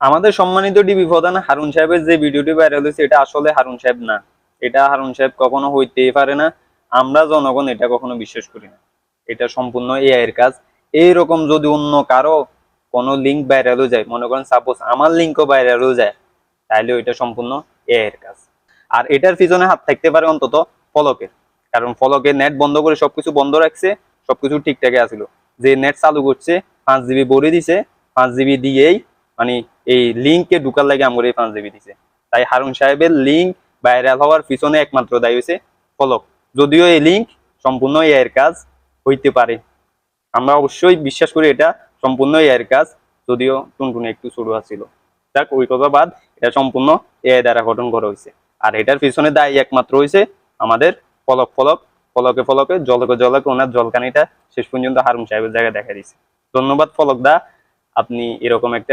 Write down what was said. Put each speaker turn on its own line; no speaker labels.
আমাদের সম্মানিত ডিবি প্রধান হারুন সাহেবের যে ভিডিওটি ভাইরাল হয়েছে এটা আসলে হারুন সাহেব না, এটা হারুন সাহেব কখনো হইতেই পারে না। আমরা জনগণ এটা কখনো বিশ্বাস করি না, এটা সম্পূর্ণ এআই এর কাজ। এইরকম যদি অন্য কারো কোনো লিঙ্ক ভাইরাল হয়ে যায়, মনে করেন সাপোজ আমার লিঙ্কও ভাইরাল হয়ে যায়, তাহলে এটা সম্পূর্ণ এআই এর কাজ। আর এটার পিছনে হাত থাকতে পারে অন্তত ফলকের, কারণ ফলকে নেট বন্ধ করে সবকিছু বন্ধ রাখছে, সবকিছু ঠিকঠাকই আছিল। যে নেট চালু করছে 5 জিবি ভরে দিছে, 5 জিবি দিয়েই মানে এই লিঙ্কে ঢুকার লাগে আমার এই 5 জিবি দিছে। তাই হারুন সাহেবের লিঙ্ক ভাইরাল হওয়ার পিছনে একমাত্র দায়ী হয়েছে ফলক, যদিও এই লিঙ্ক সম্পূর্ণ এআই এর কাজ হইতে পারে। আমরা অবশ্যই বিশ্বাস করি এটা সম্পূর্ণ এআই এর কাজ, যদিও টুনটুনি একটু ছোট ছিল। যাক, ওই কথা বাদ, এটা সম্পূর্ণ এআই দ্বারা গঠন করা হয়েছে। আর এটার পিছনে দায়ী একমাত্র হয়েছে আমাদের ফলক। ফলকে ফলকে জলকে জলকে ওনার জলকানিটা শেষ পর্যন্ত হারুন সাহেবের জায়গায় দেখা দিয়েছে। ধন্যবাদ ফলক দা, আপনি এরকম একটা